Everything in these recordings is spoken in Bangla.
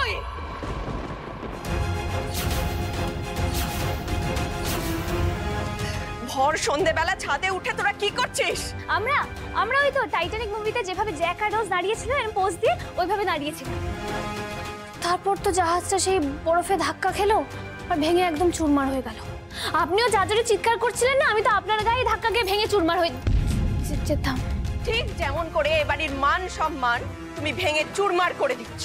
বয়ে। ভর সন্ধ্যেবেলা ছাদে উঠে তোরা কি করছিস? আমরা ওই তো টাইটানিক মুভিতে যেভাবে জ্যাক আর রোজ দাঁড়িয়েছিল এরকম পোজ দিয়ে ওইভাবে দাঁড়িয়েছিলাম। তারপর তো জাহাজটা সেই বরফে ধাক্কা খেলো আর ভেঙে একদম চুরমার হয়ে গেল। আপনিও যা জোরে চিৎকার করছিলেন না, আমি তো আপনার গায়ে ধাক্কা খেয়ে ভেঙে চুরমার হয়ে যেতাম। ঠিক যেমন করে এ বাড়ির মান সম্মান তুমি ভেঙে চুরমার করে দিচ্ছ।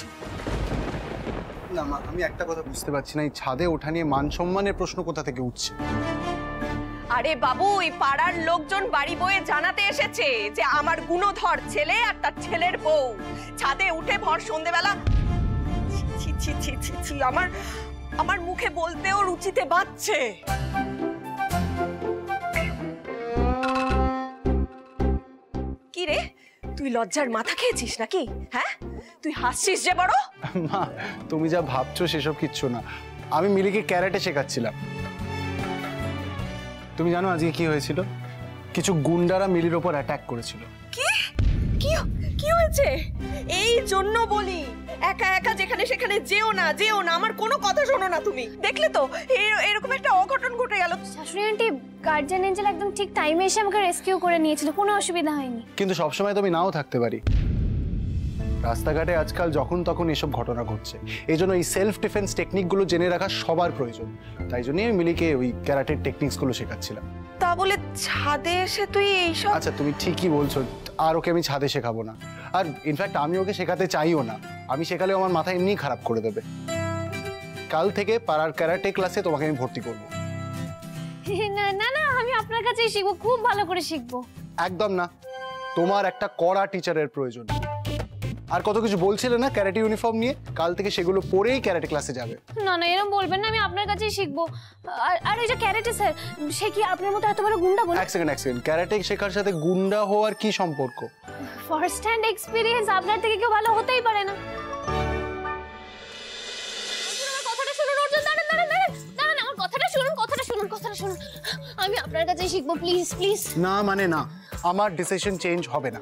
না মা, আমি একটা কথা বুঝতে পারছি না, এই ছাদে ওঠা নিয়ে মান সম্মানের প্রশ্ন কোথা থেকে উঠছে? আরে বাবু, এই পাড়ার লোকজন বাড়ি বয়ে জানাতে এসেছে যে আমার গুণধর ছেলে আর তার ছেলের বউ ছাদে উঠে ভর সন্ধ্যেবেলা আমার মুখে বলতেও রুচিতে বাজছে। কি রে, তুই লজ্জার মাথা খেয়েছিস নাকি? হ্যাঁ, তুই হাসছিস যে বড়। মা, তুমি যা ভাবছো সেসব কিচ্ছু না। আমি মিলিকে ক্যারাটে শেখাচ্ছিলাম। তুমি জানো আজকে কি হয়েছিল? কিছু গুন্ডারা মিলির ওপর অ্যাটাক করেছিল। কি কি কি হয়েছে? এই জন্য বলি একা একা যেখানে সেখানে যেও না, আমার কোনো কথা শোনো না তুমি। দেখলে তো এরকম একটা অঘটন ঘটে গেল। শাশুড়ি আন্টি, গার্জিয়ান এঞ্জেল একদম ঠিক টাইমে এসে আমাকে রেস্কিউ করে নিয়েছিল, কোনো অসুবিধা হয়নি। কিন্তু সবসময় তো আমি নাও থাকতে পারি। রাস্তাঘাটে আজকাল যখন তখন এসব ঘটনা ঘটছে, এই জন্য এই সেলফ ডিফেন্স টেকনিকগুলো জেনে রাখা সবার প্রয়োজন। তাই জন্যই আমি মিলিকে ওই ক্যারাটের টেকনিক্সগুলো শেখাচ্ছিলাম। তা বলে ছাদে এসে তুই এইসব? আচ্ছা, তুমি ঠিকই বলছো, আর ওকে আমি ছাদে শেখাবো না। আর ইনফ্যাক্ট আমি ওকে শেখাতে চাইও না। আমি শেখালেও আমার মাথা এমনি খারাপ করে দেবে। কাল থেকে পাড়ার ক্যারাটে ক্লাসে তোমাকে আমি ভর্তি করবো। না না না, আমি আপনার কাছেই শিখবো, খুব ভালো করে শিখবো। একদম না, তোমার একটা কড়া টিচারের প্রয়োজন। আর কত কিছু বলছিলে না ক্যারাটে ইউনিফর্ম নিয়ে, কাল থেকে সেগুলো পরেই ক্যারাটে ক্লাসে যাবে। না না, এরকম বলবেন না, আমি আপনার কাছেই শিখবো। আর ওই যে ক্যারাটে স্যার, সে কি আপনার মতো এত বড় গুন্ডা? বলে এক সেকেন্ড, ক্যারাটে শেখার সাথে গুন্ডা হওয়ার কি সম্পর্ক? ফার্স্ট হ্যান্ড এক্সপেরিয়েন্স, আপনার থেকে কেউ ভালো হতেই পারে না। কথাটা শুনুন অর্জুন, দাঁড়ান, আমার কথাটা শুনুন। আমি আপনার কাছেই শিখবো, প্লিজ প্লিজ। না মানে না, আমার ডিসিশন চেঞ্জ হবে না।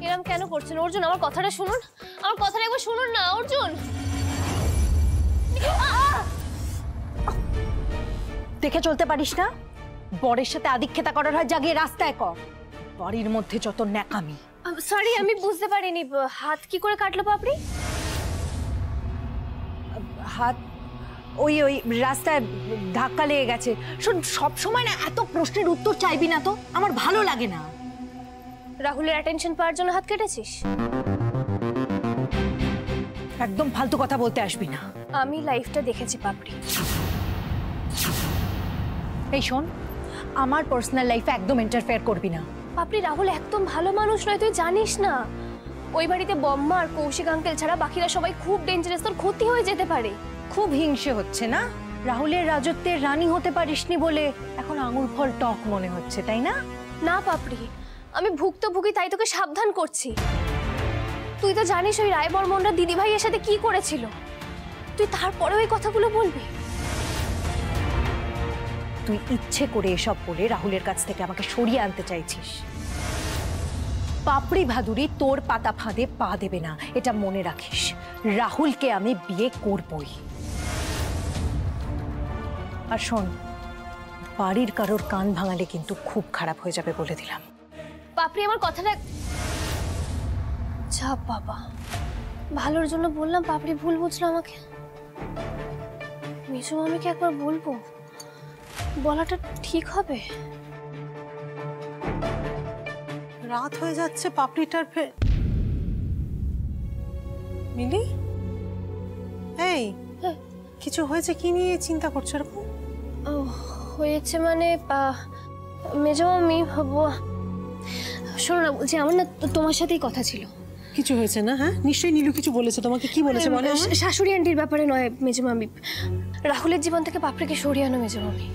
এরকম কেন করছেন অর্জুন? আমার কথাটা শুনুন, আমার কথাটা একবার শুনুন না অর্জুন। দেখে চলতে পারিস না? বরের সাথে আদিক্ষেতা করার হয় জাগিয়ে রাস্তায় কর। বাড়ির মধ্যে যত ন্যাকামি। সরি, আমি বুঝতে পারিনি। হাত কি করে কাটলো পাপড়ি? হাত ওই রাস্তায় ধাক্কা লেগে গেছে। শোন, সবসময় না এত প্রশ্নের উত্তর চাইবি না তো, আমার ভালো লাগে না। রাহুলের অ্যাটেনশন পাওয়ার জন্য হাত কেটেছিস? একদম ফালতু কথা বলতে আসবি না। আমি লাইফটা দেখেছি পাপড়ি। এই শোন, আমার পার্সোনাল লাইফে একদম ইন্টারফেয়ার করবি না। পাপড়ি, রাহুল একদম ভালো মানুষ নয়, তুই জানিস না। ওই বাড়িতে বম্মা আর কৌশিক আঙ্কেল ছাড়া বাকিরা সবাই খুব ডেঞ্জারাস, তোর ক্ষতি হয়ে যেতে পারে। খুব হিংসে হচ্ছে না? রাহুলের রাজত্বের রানী হতে পারিসনি বলে এখন আঙুর ফল টক মনে হচ্ছে, তাই না? না পাপড়ি, আমি ভুক্তভোগী, তাই তোকে সাবধান করছি। তুই তো জানিস ওই রায় বর্মনরা দিদি ভাইয়ের সাথে কি করেছিল, তুই তারপরে ওই কথাগুলো বলবি? তুই ইচ্ছে করে এসব বলে রাহুলের কাছ থেকে আমাকে সরিয়ে আনতে চাইছিস। পাপড়ি ভাদুড়ি তোর পাতা ফাঁদে পা দেবে না, এটা মনে রাখিস। রাহুলকে আমি বিয়ে করবই। আর শোন, বাড়ির কারোর কান ভাঙালে কিন্তু খুব খারাপ হয়ে যাবে বলে দিলাম। পাপড়ি, আমার কথাটা যা বাবা, ভালোর জন্য বললাম, পাপড়ি ভুল বুঝলো আমাকে। মেজো মামিকে একবার বলবো, বলাটা ঠিক হবে? রাত হয়ে যাচ্ছে, পাপড়িটার মিলি, এই কিছু হয়েছে? কি নিয়ে চিন্তা করছো এরকম? হয়েছে মানে মেজো মামি, শোনো না, বলছি আমার না তোমার সাথেই কথা ছিল। কিছু হয়েছে না? হ্যাঁ, নিশ্চয়ই নীলু কিছু বলেছে তোমাকে। কি বলেছে বলো? শাশুড়ি আন্টির ব্যাপারে নয় মেজো মামি, রাহুলের জীবন থেকে পাপড়িকে সরিয়ে আনো মেজো মামি।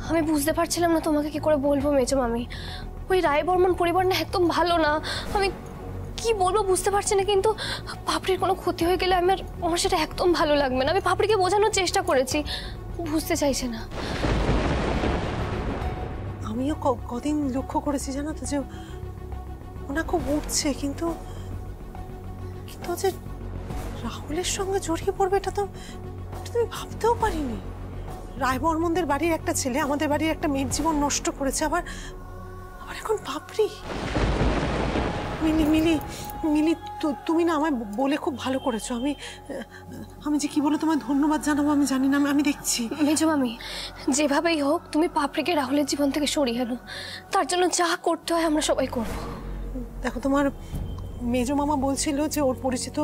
আমি বুঝতে পারছিলাম না তোমাকে কি করে বলবো মেজো মামি। ওই রায় বর্মন পরিবার না একদম ভালো না, আমি কি বলবো বুঝতে পারছি না। কিন্তু পাপড়ির কোনো ক্ষতি হয়ে গেলে আমার সেটা একদম ভালো লাগবে না। আমি পাপড়িকে বোঝানোর চেষ্টা করেছি, বুঝতে চাইছে না। আমিও কদিন লক্ষ্য করেছি জানো তো, যে ওনা খুব উঠছে, কিন্তু কিন্তু যে রাহুলের সঙ্গে জড়িয়ে পড়বে এটা তো তুমি ভাবতেও পারিনি। রায়বর্মনদের বাড়ির একটা ছেলে আমাদের বাড়ির একটা মেয়ের জীবন নষ্ট করেছে, আবার আবার এখন বাপরি। মিলি মিলি মিলি তুমি না আমায় বলে খুব ভালো করেছো। আমি যে কি বলে তোমায় ধন্যবাদ জানাবো আমি জানি না, আমি দেখছি। মেজো মামি, যেভাবেই হোক তুমি পাপড়িকে রাহুলের জীবন থেকে সরিয়ে আনো, তার জন্য যা করতে হয় আমরা সবাই করব। দেখো, তোমার মেজো মামা বলছিল যে ওর পরিচিত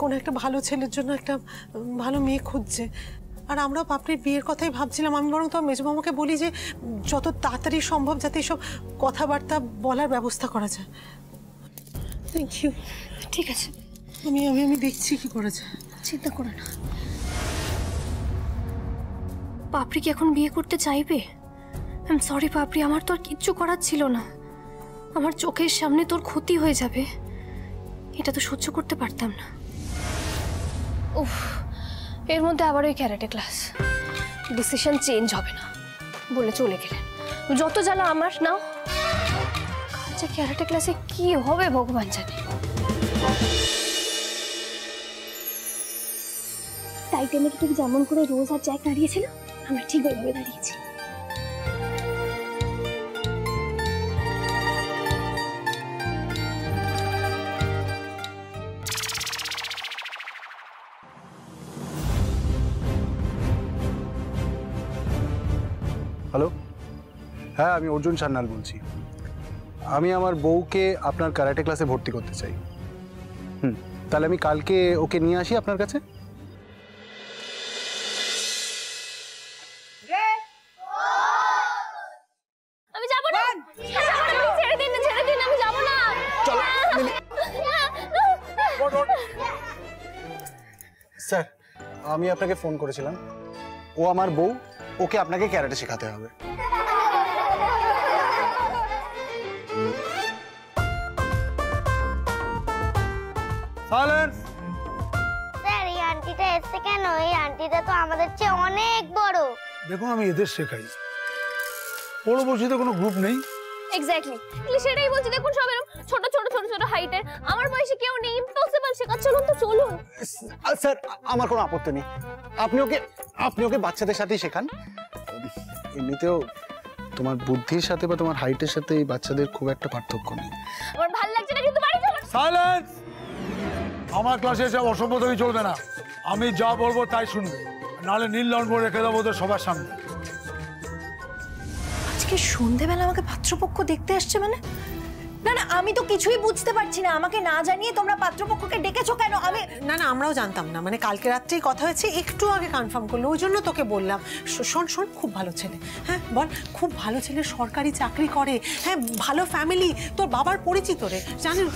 কোনো একটা ভালো ছেলের জন্য একটা ভালো মেয়ে খুঁজছে, আর আমরাও পাপড়ির বিয়ের কথাই ভাবছিলাম। আমি বরং তোমার মেজো মামাকে বলি যে যত তাড়াতাড়ি সম্ভব যাতে এসব কথাবার্তা বলার ব্যবস্থা করা যায়। Thank you. ঠিক আছে, আমি আমি আমি দেখছি কি করা যায়। চিন্তা করো না। পাপড়ি কি এখন বিয়ে করতে চাইবে? আই এম সরি পাপড়ি, আমার তো আর কিচ্ছু করার ছিল না। আমার চোখের সামনে তোর ক্ষতি হয়ে যাবে, এটা তো সহ্য করতে পারতাম না। উফ, এর মধ্যে আবার ওই ক্যারাটে ক্লাস। ডিসিশন চেঞ্জ হবে না বলে চলে গেলেন। যত জ্বালা আমার নাও। আচ্ছা, ক্যারাটে ক্লাসে কি হবে ভগবান জানে। টাইটানিক ঠিক যেমন করে রোজ আর জ্যাক দাঁড়িয়েছিল, আমরা ঠিক ওইভাবে দাঁড়িয়েছি। হ্যালো, হ্যাঁ আমি অর্জুন সান্যাল বলছি। আমি আমার বউকে আপনার ক্যারাটে ক্লাসে ভর্তি করতে চাই। তাহলে আমি কালকে ওকে নিয়ে আসি আপনার কাছে। আমি যাব না, ছেড়ে দিন, ছেড়ে দিন, আমি যাব না। চলো স্যার, আমি আপনাকে ফোন করেছিলাম। ও আমার বউ, ওকে আপনাকে ক্যারাটে শেখাতে হবে। সাইলেন্স। স্যার, এই আন্টিটা এসছে কেন? এই আন্টিটা তো আমাদের চেয়ে অনেক বড়। দেখুন, আমি এদের শেখাই, পরবর্তীতে কোনো গ্রুপ নেই। এক্স্যাক্টলি, সেটাই বলছি। দেখুন সব এরকম ছোট ছোট ছোট ছোট হাইটের, আমার বয়সে কেউ নেই, ইম্পসিবল শেখাচ্ছ। চলুন তো, চলুন। স্যার, আমার কোনো আপত্তি নেই, আপনি ওকে বাচ্চাদের সাথেই শেখান। এমনিতেও তোমার বুদ্ধির সাথে বা তোমার হাইটের সাথে এই বাচ্চাদের খুব একটা পার্থক্য নেই। আমার ভালো লাগছে না, কিন্তু বাড়ি চলুন। সাইলেন্স। আমার ক্লাসে এসব অসভ্যতামি চলবে না। আমি যা বলবো তাই শুনবে, নাহলে নীল লম্ব রেখে দেবো ওদের সবার সামনে। আজকে সন্ধেবেলা আমাকে পাত্রপক্ষ দেখতে আসছে মানে? না না, আমি তো কিছুই বুঝতে পারছি না। আমাকে না জানিয়ে তোমরা পাত্রপক্ষকে ডেকেছো কেন? আমি না না, আমরাও জানতাম না, মানে কালকে রাত্রেই কথা হয়েছে, একটু আগে কনফার্ম করলো, ওই জন্য তোকে বললাম। শোন শোন, খুব ভালো ছেলে। হ্যাঁ বল, খুব ভালো ছেলে, সরকারি চাকরি করে, হ্যাঁ ভালো ফ্যামিলি, তোর বাবার পরিচিত রে, জানিস।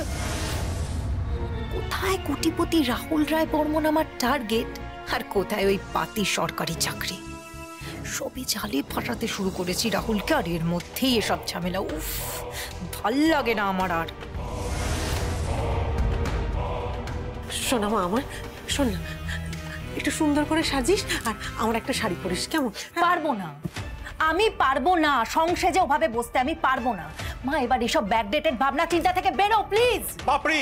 কোথায় কোটিপতি রাহুল রায় বর্মন আমার টার্গেট, আর কোথায় ওই পাতি সরকারি চাকরি? সবই জালে ফাটাতে শুরু করেছি রাহুলকে, আর এর মধ্যেই এসব ঝামেলা। উফ, ভাল লাগে না আমার আর। শোনা মা আমার, শোন না, একটু সুন্দর করে সাজিস আর আমার একটা শাড়ি পরিস, কেমন? পারবো না, আমি পারবো না সংসেজে ওভাবে বসতে, আমি পারবো না। মা, এবার এসব ব্যাকডেটেড ভাবনা চিন্তা থেকে বেরো প্লিজ। বাপরি,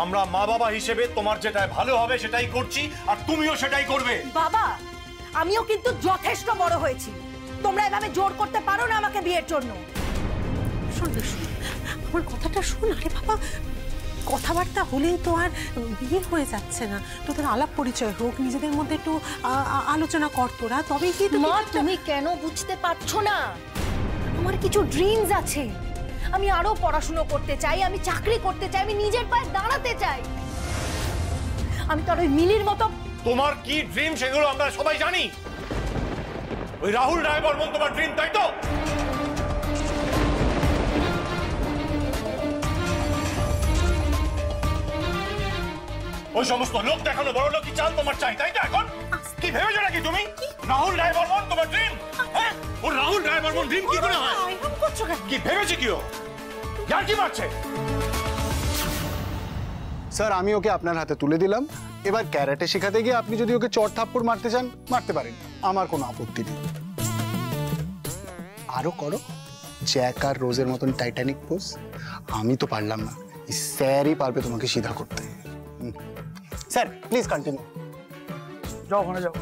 আমরা মা বাবা হিসেবে তোমার যেটা ভালো হবে সেটাই করছি, আর তুমিও সেটাই করবে। বাবা, আমিও কিন্তু যথেষ্ট বড় হয়েছি, তোমরা এভাবে জোর করতে পারো না আমাকে বিয়ের জন্য। শোন না, শোন আমার কথাটা শোন। আরে বাবা, কথাবার্তা হলেই তো আর বিয়ে হয়ে যাচ্ছে না। তোদের আলাপ পরিচয় হোক, নিজেদের মধ্যে একটু আলোচনা কর তোরা, তবেই কি। মা, তুমি কেন বুঝতে পারছো না? আমার কিছু ড্রিমস আছে, আমি আরো পড়াশুনো করতে চাই, আমি চাকরি করতে চাই, আমি নিজের পায়ে দাঁড়াতে চাই। আমি তো আর ওই মিলির মতো। তোমার কি ড্রিম সেগুলো আমরা সবাই জানি। ওই রাহুল রায় বর্মন তোমার ড্রিম, তাই তো? ওই সমস্ত লোক দেখানো বড় লোক কি চাল তোমার চাই, তাই তো? এখন কি ভেবেছো নাকি তুমি রাহুল রায় বর্মন তোমার ড্রিম? হ্যাঁ, ও রাহুল রায় বর্মন ড্রিম কি করে হয়? কি ভেবেছে কি ও? যার কি মারছে? স্যার, আমি ওকে আপনার হাতে তুলে দিলাম। এবার ক্যারাটে শেখাতে গিয়ে আপনি যদি ওকে চড় থাপ্পড় মারতে চান, মারতে পারেন, আমার কোনো আপত্তি নেই। আরো করো, জ্যাক আর রোজের মতন টাইটানিক পোজ আমি তো পারলাম না, স্যারই পারবে তোমাকে সিধা করতে। Sir please continue. যাও ওখানে যাও।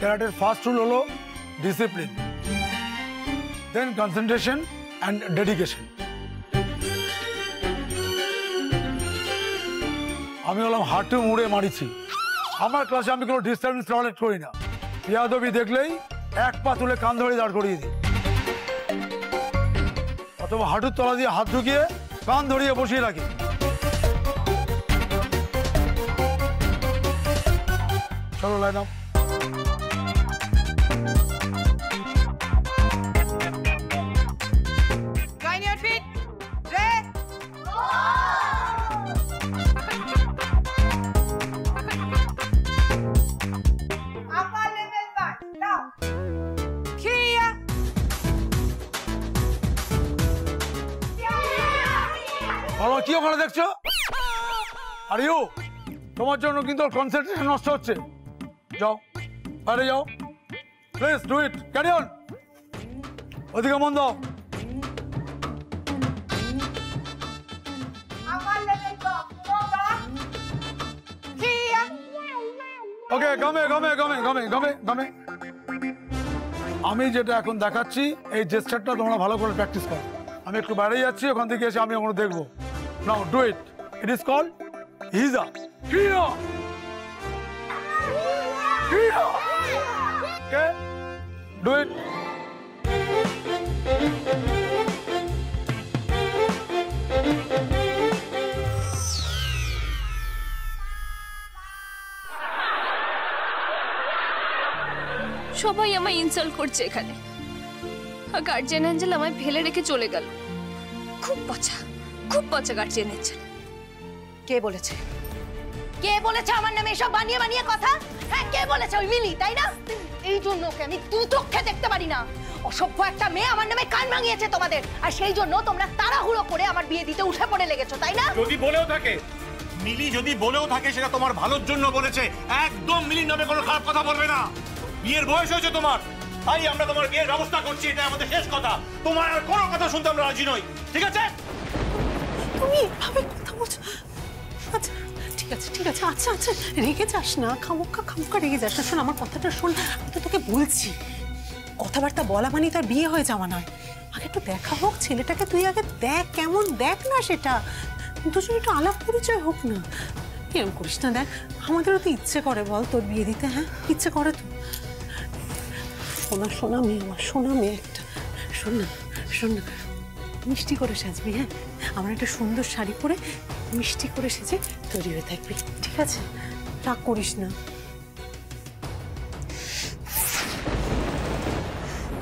ক্যারাটের ফার্স্ট রুল হলো discipline, then concentration and dedication. আমি হলাম হাঁটু মুড়ে মারিছি। আমার ক্লাসে আমি কোনো ডিস্টার্বেন্স টলারেট করি না। ইয়াদবি দেখলেই এক পা তুলে কান ধরে দাঁড় করিয়ে দিই, অথবা হাঁটুর তলা দিয়ে হাত ঢুকিয়ে কান ধরিয়ে বসিয়ে রাখি। চলো লাইন আপ। কি ওখানে দেখছো? আর ইউ, তোমার জন্য কিন্তু কনসেন্ট্রেশন নষ্ট হচ্ছে। যাও বাইরে যাও, please do it, carry on. ওদিকে মন দাও। ওকে, গমে গমে গমে গমে গমে গমে। আমি যেটা এখন দেখাচ্ছি এই জেস্টারটা তোমরা ভালো করে প্র্যাকটিস করো। আমি একটু বাইরে যাচ্ছি, ওখান থেকে এসে আমি ওখানে দেখবো। Now do it. It is called Hiza. Kriya. Kriya. Okay. Do it. সবাই আমায় ইনসাল্ট করছে এখানে। গার্জিয়ান অ্যাঞ্জেল আমায় ফেলে রেখে চলে গেল। খুব পচা গার্জিয়ান অ্যাঞ্জেল। কে বলেছে? কে বলেছে আমার নামে এসব বানিয়ে বানিয়ে কথা? হ্যাঁ, কে বলেছে? ওই মিলি, তাই না? এই জন্য ওকে আমি দু চোখে দেখতে পারি না। অসভ্য একটা মেয়ে আমার নামে কান ভাঙিয়েছে তোমাদের, আর সেই জন্য তোমরা তাড়াহুড়ো করে আমার বিয়ে দিতে উঠে পড়ে লেগেছো, তাই না? যদি বলেও থাকে মিলি, যদি বলেও থাকে সেটা তোমার ভালোর জন্য বলেছে। একদম মিলির নামে কোনো খারাপ কথা বলবে না। বিয়ের বয়স হয়েছে তোমার, তাই আমরা তোমার বিয়ের ব্যবস্থা করছি, এটা আমাদের শেষ কথা। তোমার আর কোনো কথা শুনতে আমরা রাজি নই, ঠিক আছে? তুমি এভাবে কথা বলছো? আচ্ছা ঠিক আছে ঠিক আছে, আচ্ছা আচ্ছা রেগে যাস না, খামোক্কা রেগে যাস না। শোন আমার কথাটা শোন, আমি তো তোকে বলছি কথাবার্তা বলা মানে তার বিয়ে হয়ে যাওয়া নয়। আগে একটু দেখা হোক ছেলেটাকে, তুই আগে দেখ কেমন, দেখ না সেটা, দুজন একটু আলাপ পরিচয় হোক না। এরকম করিস না, দেখ আমাদেরও তো ইচ্ছে করে বল তোর বিয়ে দিতে। হ্যাঁ ইচ্ছে করে তো। সোনা মেয়ে আমার, সোনা মেয়ে একটা। শোন না মিষ্টি করে সাজবি। হ্যাঁ আমার একটা সুন্দর শাড়ি পরে মিষ্টি করে সেজে তৈরি হয়ে থাকবি, ঠিক আছে? রাগ করিস না।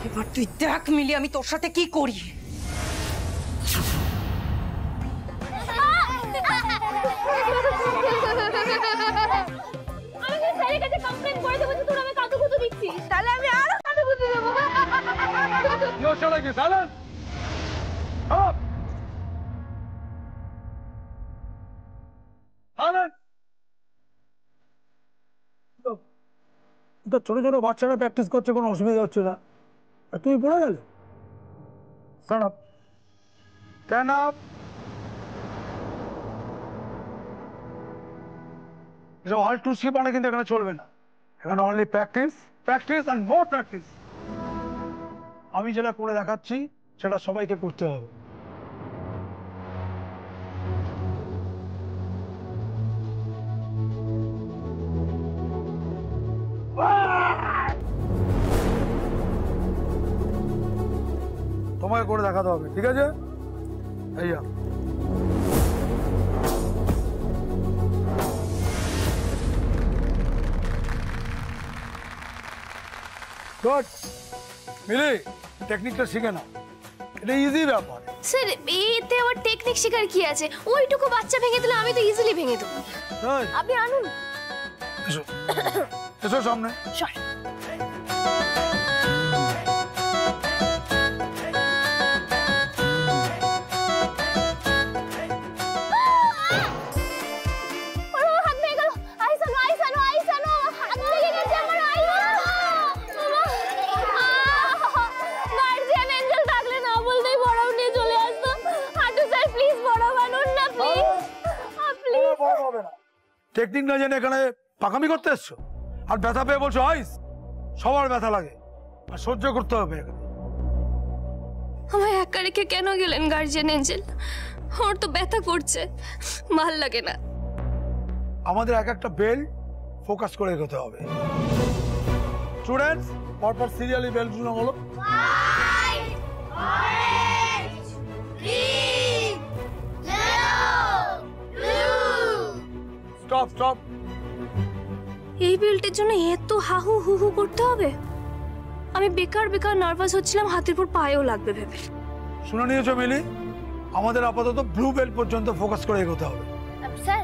এবার তুই দেখ মিলি আমি তোর সাথে কি করি। আমি স্যারের কাছে কমপ্লেইন করে দেবো যে তোর আমি কাতুকুতু দিচ্ছিস। তাহলে আমি আরো কাতুকুতু দেবো। No shouting, silence. Up. Silence. তো ছোট ছোট বাচ্চারা প্র্যাকটিস করছে, কোনো অসুবিধা হচ্ছে না। তুমি পড়ে গেলে stand up. Stand up. এসব all to see মানে কিন্তু এখানে চলবে না। এখানে only practice and more practice. আমি যেটা করে দেখাচ্ছি সেটা সবাইকে করতে হবে। তোমাকে করে দেখাতে হবে, ঠিক আছে? এই যা গুড। মিলি টেকনিকটা শিখে নাও, এটা ইজি ব্যাপার। স্যার এতে আবার টেকনিক শেখার কি আছে? ওইটুকু বাচ্চা ভেঙে দিলে আমি তো ইজিলি ভেঙে দেবো। আপনি আনুন। এসো এসো সামনে। টেকনিক না জেনে এখানে পাকামি করতে এসছো আর ব্যথা পেয়ে বলছো আইস। সবার ব্যথা লাগে আর সহ্য করতে হবে। আমায় একা রেখে কেন গেলেন গার্জিয়ান এঞ্জেল? ওর তো ব্যথা করছে, ভাল লাগে না। আমাদের এক একটা বেল ফোকাস করে এগোতে হবে। স্টুডেন্টস পরপর সিরিয়ালি বেলগুলো বলো। Stop stop. এই বেল্টের জন্য এত হাহু হুহু করতে হবে? আমি বেকার বেকার নার্ভাস হচ্ছিলাম, হাতের পর পায়েও লাগবে ভেবে। শুনে নিয়েছো মিলি, আমাদের আপাতত ব্লু বেল্ট পর্যন্ত ফোকাস করে এগোতে হবে। স্যার,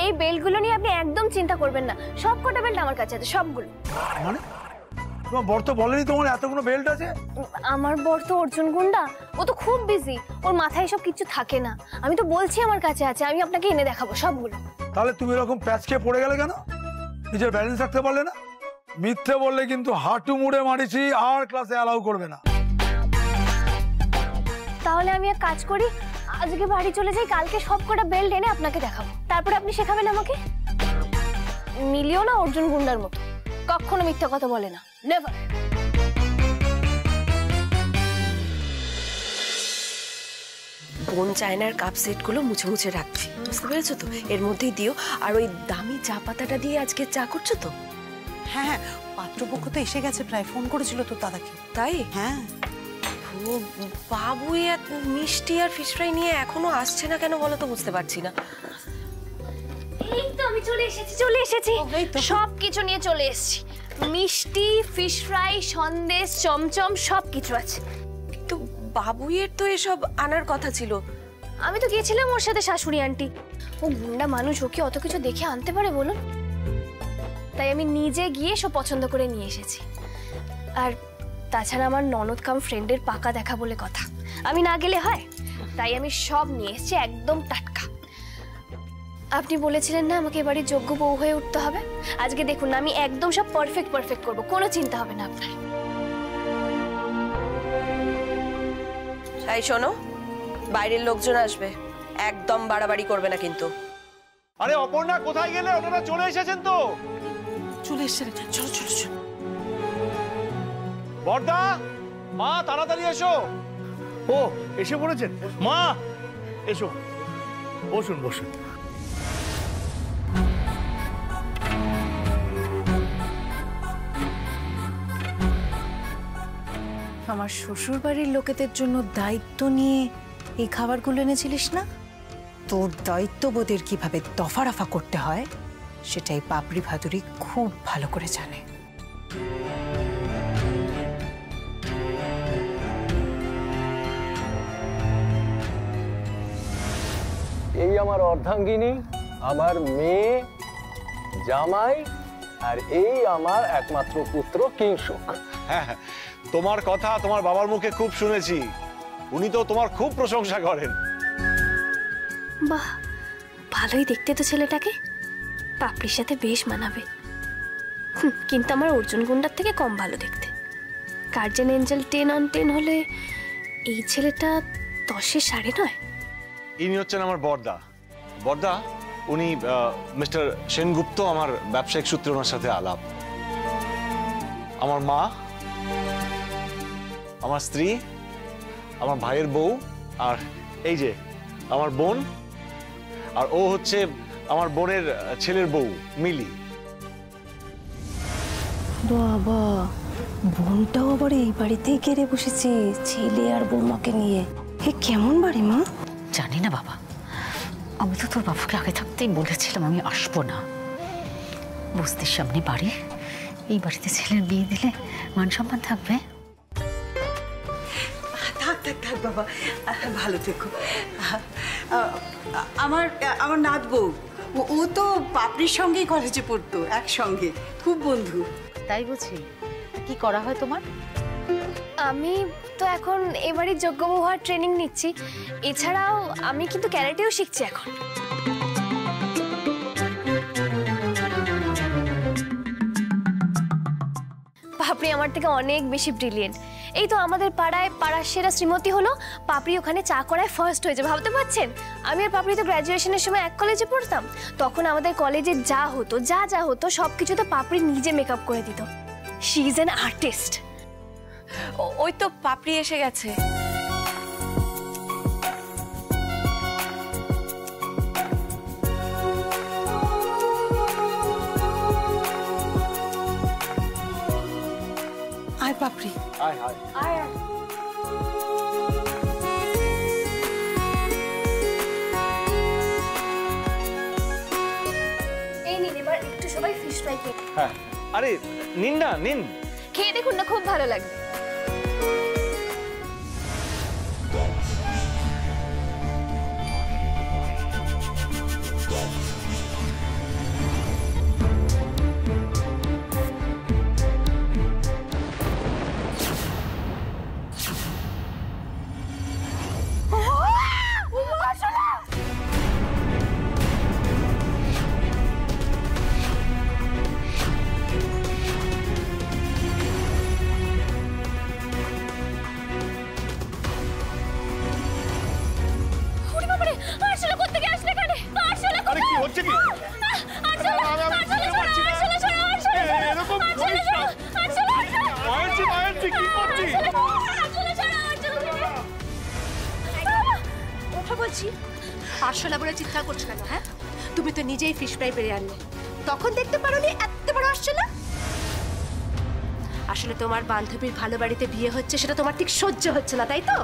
এই বেল্টগুলো নিয়ে আপনি একদম চিন্তা করবেন না, সব কটা বেল্ট আমার কাছে আছে, সবগুলো। মানে তোমার বর তো বলেনি তোমার এতগুলো বেল্ট আছে? আমার বর তো অর্জুন গুন্ডা, ও তো খুব বিজি, ওর মাথায় সব কিছু থাকে না। আমি তো বলছি আমার কাছে আছে, আমি আপনাকে এনে দেখাবো সবগুলো। তাহলে তুমি এরকম প্যাচ খেয়ে পড়ে গেলে কেন? নিজের ব্যালেন্স রাখতে পারলে না? মিথ্যে বললে কিন্তু হাঁটু মুড়ে মারিছি, আর ক্লাসে অ্যালাউ করবে না। তাহলে আমি এক কাজ করি, আজকে বাড়ি চলে যাই, কালকে সব কটা বেল্ট এনে আপনাকে দেখাবো, তারপরে আপনি শেখাবেন আমাকে। মিলিও না অর্জুন গুন্ডার মতো, কখনো মিথ্যা কথা বলে না, নেভার। বোন চায়নার কাপ সেটগুলো মুছে মুছে রাখছি, বুঝতে পেরেছো তো? এর মধ্যেই দিও। আর ওই দামি চা পাতাটা দিয়ে আজকে চা করছো তো? হ্যাঁ হ্যাঁ, পাত্রপক্ষ তো এসে গেছে প্রায়, ফোন করেছিল তোর দাদাকে। তাই? হ্যাঁ। ও বাবু এত মিষ্টি আর ফিশ ফ্রাই নিয়ে এখনো আসছে না কেন বলো তো, বুঝতে পারছি না। এই তো আমি চলে এসেছি, সবকিছু নিয়ে চলে এসেছি। মিষ্টি, ফিশ ফ্রাই, সন্দেশ, চমচম সবকিছু আছে। তো বাবুইয়ের তো এসব আনার কথা ছিল। আমি তো গিয়েছিলাম ওর সাথে শাশুড়ি আন্টি। ও গুন্ডা মানুষ, ওকে অত কিছু দেখে আনতে পারে বলুন? তাই আমি নিজে গিয়ে সব পছন্দ করে নিয়ে এসেছি। আর তাছাড়া আমার ননদ কাম ফ্রেন্ডের পাকা দেখা বলে কথা, আমি না গেলে হয়? তাই আমি সব নিয়ে এসেছি, একদম টাটকা। আপনি বলেছিলেন না আমাকে এবারে যোগ্য বউ হয়ে উঠতে হবে, আজকে দেখুন না আমি একদম সব পারফেক্ট করবো, কোনো চিন্তা হবে না আপনার। তাই শোনো, বাইরের লোকজন আসবে, একদম বাড়াবাড়ি করবে না কিন্তু। আরে অপর্ণা কোথায় গেলে? ওনারা চলে এসেছেন তো। চলে এসছে, চলো চলো চলো। বড়দা, মা তাড়াতাড়ি এসো। ও এসে পড়েছেন মা, এসো বসুন বসুন। আমার শ্বশুর বাড়ির লোকেদের জন্য দায়িত্ব নিয়ে এই খাবারগুলো এনেছিলিস না? তোর দায়িত্ববোধের কিভাবে দফারফা করতে হয় সেটাই পাপড়ি ভাদুরী খুব ভালো করে জানে। এই আমার অর্ধাঙ্গিনী, আমার মেয়ে, জামাই, আর এই আমার একমাত্র পুত্র কিংসুক। হ্যাঁ, তোমার কথা তোমার বাবার মুখে খুব শুনেছি, উনি তো তোমার খুব প্রশংসা করেন। বাহ, ভালোই দেখতে তো ছেলেটাকে, পাপড়ির সাথে বেশ মানাবে। কিন্তু আমার অর্জুন গুন্ডার থেকে কম ভালো দেখতে। গার্জিয়ান এঞ্জেল 10 on 10 হলে এই ছেলেটা 10-এ 9.5। ইনি হচ্ছেন আমার বড়দা। বড়দা উনি মিস্টার সেনগুপ্ত, আমার ব্যবসায়িক সূত্রে ওনার সাথে আলাপ। আমার মা, আমার স্ত্রী, আমার ভাইয়ের বউ, আর এই যে আমার বোন, আর ও হচ্ছে আমার বোনের ছেলের বউ মিলি। বাবা, বোনটাও আবার এই বাড়িতেই কেড়ে বসেছে ছেলে আর বৌমাকে নিয়ে। এ কেমন বাড়ি মা? জানি না বাবা, আমি তো তোর বাবুকে আগে থাকতেই বলেছিলাম আমি আসবো না। বস্তির সামনে বাড়ি, এই বাড়িতে ছেলের বিয়ে দিলে মান সম্মান থাকবে। থাক থাক থাক বাবা, ভালো থেকো। আমার নাত বউ, ও তো পাপড়ির সঙ্গেই কলেজে পড়তো, একসঙ্গে, খুব বন্ধু। তাই বুঝি? কি করা হয় তোমার? আমি তো এখন এবারই যোগ্য বউ হওয়ার ট্রেনিং নিচ্ছি। এছাড়াও আমি কিন্তু ক্যারাটেও শিখছি এখন। পাপড়ি আমার থেকে অনেক বেশি ব্রিলিয়েন্ট। এই তো আমাদের পাড়ার সেরা শ্রীমতী হলো, পাপড়ি ওখানে চা করায় ফার্স্ট হয়েছে, ভাবতে পারছেন? আমি আর পাপড়ি তো গ্র্যাজুয়েশনের সময় এক কলেজে পড়তাম। তখন আমাদের কলেজে যা হতো সব কিছুতে পাপড়ি নিজে মেকআপ করে দিত। She is an artist. ওই তো পাপড়ি এসে গেছে। আয় পাপড়ি, আয় আয়। এই নিন, এবার একটু সবাই ফিশ ফ্রাই খেয়ে হ্যাঁ, আরে নিন না, নিন। খেয়ে দেখুন না, খুব ভালো লাগবে। আরে কি হচ্ছে কি? কি করছিস? ওঠা বলছি, আরশোলা বলে চিৎকার করছো কেন? হ্যাঁ, তুমি তো নিজেই ফিশ ফ্রাই পেরে আনলে, তখন দেখতে পারোনি এত বড় আরশোলা? আসলে তোমার বান্ধবীর ভালো বাড়িতে বিয়ে হচ্ছে, সেটা তোমার ঠিক সহ্য হচ্ছে না, তাই তো?